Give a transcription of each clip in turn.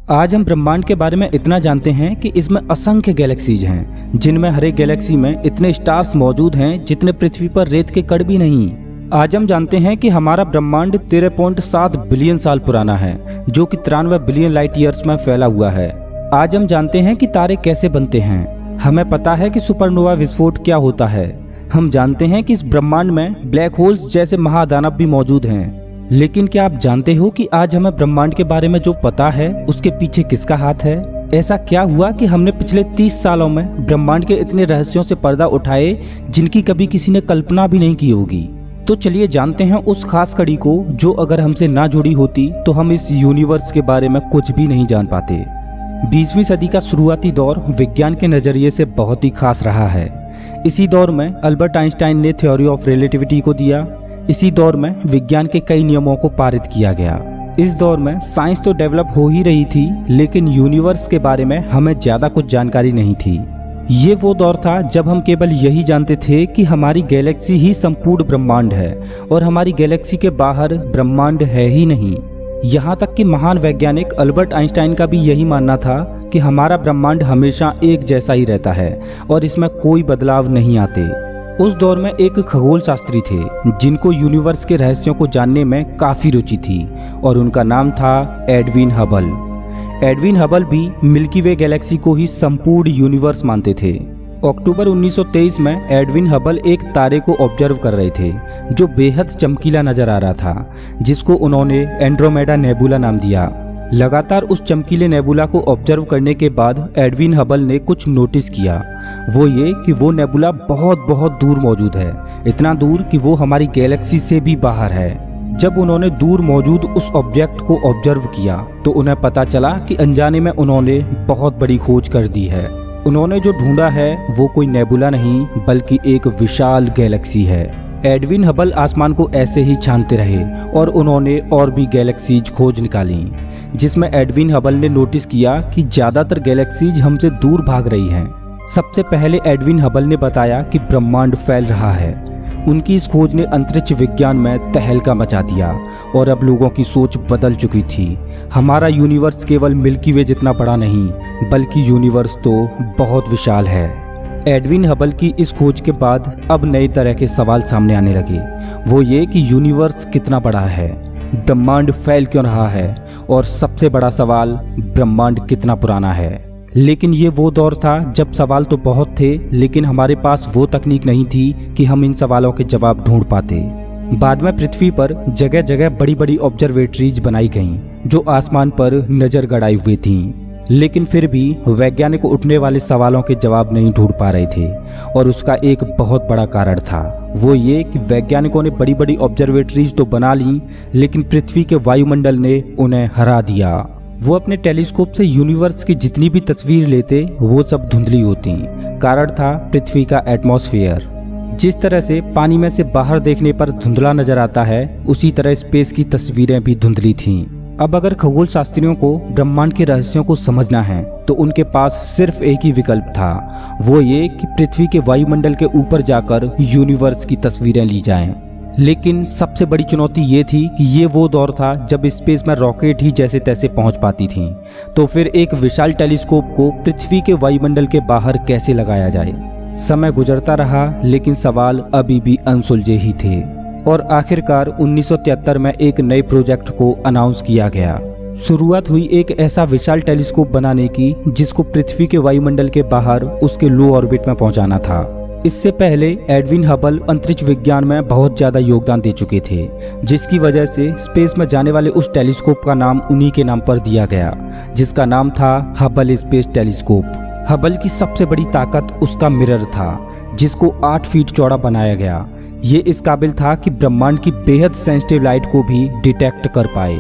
आज हम ब्रह्मांड के बारे में इतना जानते हैं कि इसमें असंख्य गैलेक्सीज हैं, जिनमें हर एक गैलेक्सी में इतने स्टार्स मौजूद हैं जितने पृथ्वी पर रेत के कण भी नहीं। आज हम जानते हैं कि हमारा ब्रह्मांड 13.7 बिलियन साल पुराना है, जो कि 93 बिलियन लाइट ईयर्स में फैला हुआ है। आज हम जानते हैं कि तारे कैसे बनते हैं। हमें पता है कि सुपरनोवा विस्फोट क्या होता है। हम जानते हैं कि इस ब्रह्मांड में ब्लैक होल्स जैसे महादानव भी मौजूद हैं। लेकिन क्या आप जानते हो कि आज हमें ब्रह्मांड के बारे में जो पता है उसके पीछे किसका हाथ है? ऐसा क्या हुआ कि हमने पिछले 30 सालों में ब्रह्मांड के इतने रहस्यों से पर्दा उठाए जिनकी कभी किसी ने कल्पना भी नहीं की होगी। तो चलिए जानते हैं उस खास कड़ी को जो अगर हमसे ना जुड़ी होती तो हम इस यूनिवर्स के बारे में कुछ भी नहीं जान पाते। 20वीं सदी का शुरुआती दौर विज्ञान के नजरिए से बहुत ही खास रहा है। इसी दौर में अल्बर्ट आइंस्टाइन ने थ्योरी ऑफ रिलेटिविटी को दिया। इसी दौर में विज्ञान के कई नियमों को पारित किया गया। इस दौर में साइंस तो डेवलप हो ही रही थी, लेकिन यूनिवर्स के बारे में हमें ज्यादा कुछ जानकारी नहीं थी। ये वो दौर था जब हम केवल यही जानते थे कि हमारी गैलेक्सी ही संपूर्ण ब्रह्मांड है और हमारी गैलेक्सी के बाहर ब्रह्मांड है ही नहीं। यहाँ तक कि महान वैज्ञानिक अल्बर्ट आइंस्टाइन का भी यही मानना था कि हमारा ब्रह्मांड हमेशा एक जैसा ही रहता है और इसमें कोई बदलाव नहीं आते। उस दौर में एक खगोल शास्त्री थे जिनको यूनिवर्स के रहस्यों को जानने में काफी रुचि थी और उनका नाम था एडविन हबल। एडविन हबल भी मिल्की वे गैलेक्सी को ही संपूर्ण यूनिवर्स मानते थे। अक्टूबर 1923 में एडविन हबल एक तारे को ऑब्जर्व कर रहे थे जो बेहद चमकीला नजर आ रहा था, जिसको उन्होंने एंड्रोमेडा नेबुला नाम दिया। लगातार उस चमकीले नेबुला को ऑब्जर्व करने के बाद एडविन हबल ने कुछ नोटिस किया। वो ये कि वो नेबुला बहुत बहुत दूर मौजूद है, इतना दूर कि वो हमारी गैलेक्सी से भी बाहर है। जब उन्होंने दूर मौजूद उस ऑब्जेक्ट को ऑब्जर्व किया तो उन्हें पता चला कि अनजाने में उन्होंने बहुत बड़ी खोज कर दी है। उन्होंने जो ढूंढा है वो कोई नेबुला नहीं बल्कि एक विशाल गैलेक्सी है। एडविन हबल आसमान को ऐसे ही छानते रहे और उन्होंने और भी गैलेक्सीज खोज निकाली, जिसमें एडविन हबल ने नोटिस किया कि ज्यादातर गैलेक्सीज हमसे दूर भाग रही हैं। सबसे पहले एडविन हबल ने बताया कि ब्रह्मांड फैल रहा है। उनकी इस खोज ने अंतरिक्ष विज्ञान में तहलका मचा दिया और अब लोगों की सोच बदल चुकी थी। हमारा यूनिवर्स केवल मिल्की वे जितना बड़ा नहीं बल्कि यूनिवर्स तो बहुत विशाल है। एडविन हबल की इस खोज के बाद अब नए तरह के सवाल सामने आने लगे। वो ये कि यूनिवर्स कितना बड़ा है, ब्रह्मांड फैल क्यों रहा है और सबसे बड़ा सवाल, ब्रह्मांड कितना पुराना है। लेकिन ये वो दौर था जब सवाल तो बहुत थे लेकिन हमारे पास वो तकनीक नहीं थी कि हम इन सवालों के जवाब ढूंढ पाते। बाद में पृथ्वी पर जगह जगह बड़ी बड़ी ऑब्जर्वेटरीज बनाई गईं जो आसमान पर नजर गड़ाई हुई थीं, लेकिन फिर भी वैज्ञानिक उठने वाले सवालों के जवाब नहीं ढूंढ पा रहे थे। और उसका एक बहुत बड़ा कारण था, वो ये कि वैज्ञानिकों ने बड़ी बड़ी ऑब्जर्वेटरीज तो बना ली लेकिन पृथ्वी के वायुमंडल ने उन्हें हरा दिया। वो अपने टेलीस्कोप से यूनिवर्स की जितनी भी तस्वीर लेते वो सब धुंधली होती। कारण था पृथ्वी का एटमॉस्फेयर। जिस तरह से पानी में से बाहर देखने पर धुंधला नजर आता है, उसी तरह स्पेस की तस्वीरें भी धुंधली थीं। अब अगर खगोल शास्त्रियों को ब्रह्मांड के रहस्यों को समझना है तो उनके पास सिर्फ एक ही विकल्प था, वो ये कि पृथ्वी के वायुमंडल के ऊपर जाकर यूनिवर्स की तस्वीरें ली जाएं। लेकिन सबसे बड़ी चुनौती ये थी कि ये वो दौर था जब स्पेस में रॉकेट ही जैसे तैसे पहुंच पाती थीं। तो फिर एक विशाल टेलीस्कोप को पृथ्वी के वायुमंडल के बाहर कैसे लगाया जाए? समय गुजरता रहा लेकिन सवाल अभी भी अनसुलझे ही थे और आखिरकार 1973 में एक नए प्रोजेक्ट को अनाउंस किया गया। शुरुआत हुई एक ऐसा विशाल टेलीस्कोप बनाने की जिसको पृथ्वी के वायुमंडल के बाहर उसके लो ऑर्बिट में पहुंचाना था। इससे पहले एडविन हबल अंतरिक्ष विज्ञान में बहुत ज्यादा योगदान दे चुके थे, जिसकी वजह से स्पेस में जाने वाले उस टेलीस्कोप का नाम उन्हीं के नाम पर दिया गया, जिसका नाम था हबल स्पेस टेलीस्कोप। हबल की सबसे बड़ी ताकत उसका मिरर था, जिसको 8 फीट चौड़ा बनाया गया। ये इस काबिल था कि ब्रह्मांड की बेहद सेंसिटिव लाइट को भी डिटेक्ट कर पाए।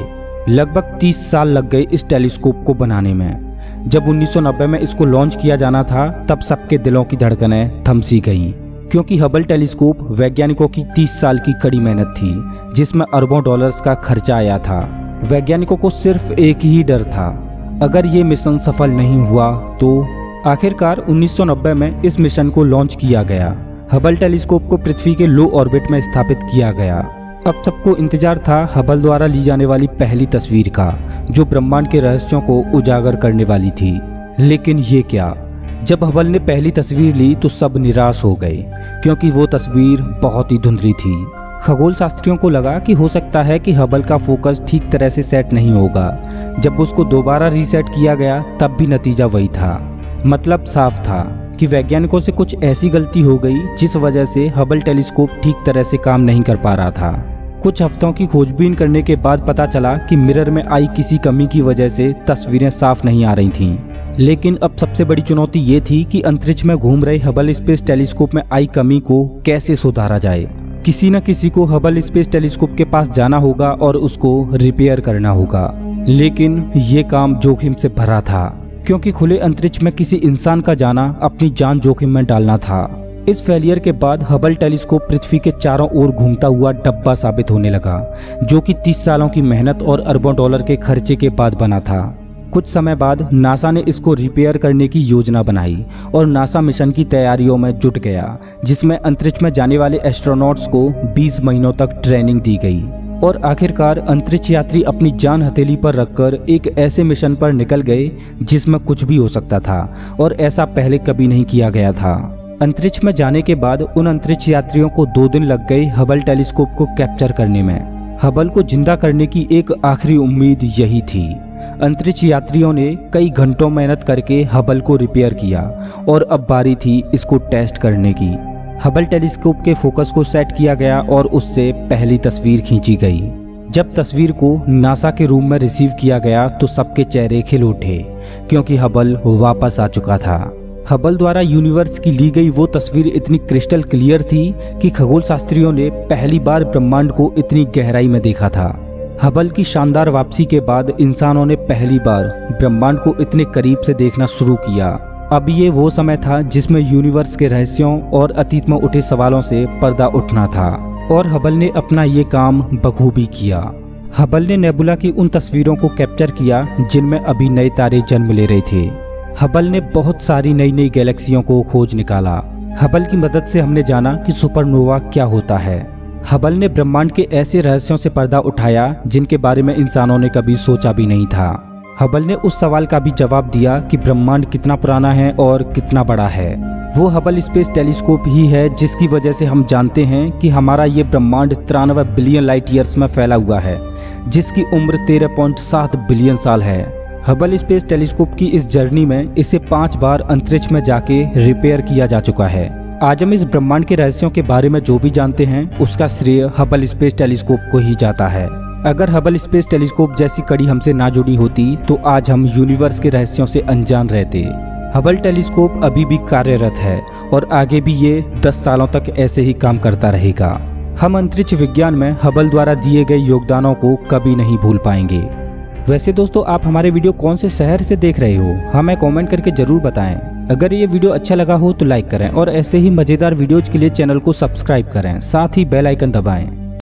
लगभग 30 साल लग गए इस टेलीस्कोप को बनाने में। जब 1990 में इसको लॉन्च किया जाना था तब सबके दिलों की धड़कनें थम सी गईं, क्योंकि हबल टेलीस्कोप वैज्ञानिकों की 30 साल की कड़ी मेहनत थी जिसमें अरबों डॉलर्स का खर्चा आया था। वैज्ञानिकों को सिर्फ एक ही डर था, अगर ये मिशन सफल नहीं हुआ तो। आखिरकार 1990 में इस मिशन को लॉन्च किया गया। हबल टेलीस्कोप को पृथ्वी के लो ऑर्बिट में स्थापित किया गया। अब सबको इंतजार था हबल द्वारा ली जाने वाली पहली तस्वीर का, जो ब्रह्मांड के रहस्यों को उजागर करने वाली थी। लेकिन ये क्या, जब हबल ने पहली तस्वीर ली तो सब निराश हो गए, क्योंकि वो तस्वीर बहुत ही धुंधली थी। खगोल शास्त्रियों को लगा कि हो सकता है कि हबल का फोकस ठीक तरह से सेट नहीं होगा। जब उसको दोबारा रीसेट किया गया तब भी नतीजा वही था। मतलब साफ था कि वैज्ञानिकों से कुछ ऐसी गलती हो गई जिस वजह से हबल टेलीस्कोप ठीक तरह से काम नहीं कर पा रहा था। कुछ हफ्तों की खोजबीन करने के बाद पता चला कि मिरर में आई किसी कमी की वजह से तस्वीरें साफ नहीं आ रही थीं। लेकिन अब सबसे बड़ी चुनौती ये थी कि अंतरिक्ष में घूम रहे हबल स्पेस टेलीस्कोप में आई कमी को कैसे सुधारा जाए। किसी न किसी को हबल स्पेस टेलीस्कोप के पास जाना होगा और उसको रिपेयर करना होगा। लेकिन ये काम जोखिम से भरा था, क्योंकि खुले अंतरिक्ष में किसी इंसान का जाना अपनी जान जोखिम में डालना था। इस फेलियर के बाद हबल टेलीस्कोप पृथ्वी के चारों ओर घूमता हुआ डब्बा साबित होने लगा, जो कि 30 सालों की मेहनत और अरबों डॉलर के खर्चे के बाद बना था। कुछ समय बाद नासा ने इसको रिपेयर करने की योजना बनाई और नासा मिशन की तैयारियों में जुट गया, जिसमें अंतरिक्ष में जाने वाले एस्ट्रोनॉट्स को 20 महीनों तक ट्रेनिंग दी गई। और आखिरकार अंतरिक्ष यात्री अपनी जान हथेली पर रखकर एक ऐसे मिशन पर निकल गए जिसमें कुछ भी हो सकता था, और ऐसा पहले कभी नहीं किया गया था। अंतरिक्ष में जाने के बाद उन अंतरिक्ष यात्रियों को 2 दिन लग गए हबल टेलीस्कोप को कैप्चर करने में। हबल को जिंदा करने की एक आखिरी उम्मीद यही थी। अंतरिक्ष यात्रियों ने कई घंटों मेहनत करके हबल को रिपेयर किया और अब बारी थी इसको टेस्ट करने की। हबल टेलीस्कोप के फोकस को सेट किया गया और उससे पहली तस्वीर खींची गई। जब तस्वीर को नासा के रूम में रिसीव किया गया तो सबके चेहरे खिल उठे, क्योंकि हबल वापस आ चुका था। हबल द्वारा यूनिवर्स की ली गई वो तस्वीर इतनी क्रिस्टल क्लियर थी कि खगोल शास्त्रियों ने पहली बार ब्रह्मांड को इतनी गहराई में देखा था। हबल की शानदार वापसी के बाद इंसानों ने पहली बार ब्रह्मांड को इतने करीब से देखना शुरू किया। अब ये वो समय था जिसमें यूनिवर्स के रहस्यों और अतीत में उठे सवालों से पर्दा उठना था, और हबल ने अपना ये काम बखूबी किया। हबल ने नेबुला की उन तस्वीरों को कैप्चर किया जिनमें अभी नए तारे जन्म ले रहे थे। हबल ने बहुत सारी नई नई गैलेक्सियों को खोज निकाला। हबल की मदद से हमने जाना कि सुपरनोवा क्या होता है। हबल ने ब्रह्मांड के ऐसे रहस्यों से पर्दा उठाया जिनके बारे में इंसानों ने कभी सोचा भी नहीं था। हबल ने उस सवाल का भी जवाब दिया कि ब्रह्मांड कितना पुराना है और कितना बड़ा है। वो हबल स्पेस टेलीस्कोप ही है जिसकी वजह से हम जानते हैं कि हमारा ये ब्रह्मांड 93 बिलियन लाइट ईयर्स में फैला हुआ है, जिसकी उम्र 13.7 बिलियन साल है। हबल स्पेस टेलीस्कोप की इस जर्नी में इसे 5 बार अंतरिक्ष में जाके रिपेयर किया जा चुका है। आज हम इस ब्रह्मांड के रहस्यों के बारे में जो भी जानते हैं उसका श्रेय हबल स्पेस टेलीस्कोप को ही जाता है। अगर हबल स्पेस टेलीस्कोप जैसी कड़ी हमसे ना जुड़ी होती तो आज हम यूनिवर्स के रहस्यों से अनजान रहते। हबल टेलीस्कोप अभी भी कार्यरत है और आगे भी ये 10 सालों तक ऐसे ही काम करता रहेगा। हम अंतरिक्ष विज्ञान में हबल द्वारा दिए गए योगदानों को कभी नहीं भूल पाएंगे। वैसे दोस्तों, आप हमारे वीडियो कौन से शहर से देख रहे हो हमें कमेंट करके जरूर बताएं। अगर ये वीडियो अच्छा लगा हो तो लाइक करें और ऐसे ही मजेदार वीडियोज के लिए चैनल को सब्सक्राइब करें, साथ ही बेल आइकन दबाएं।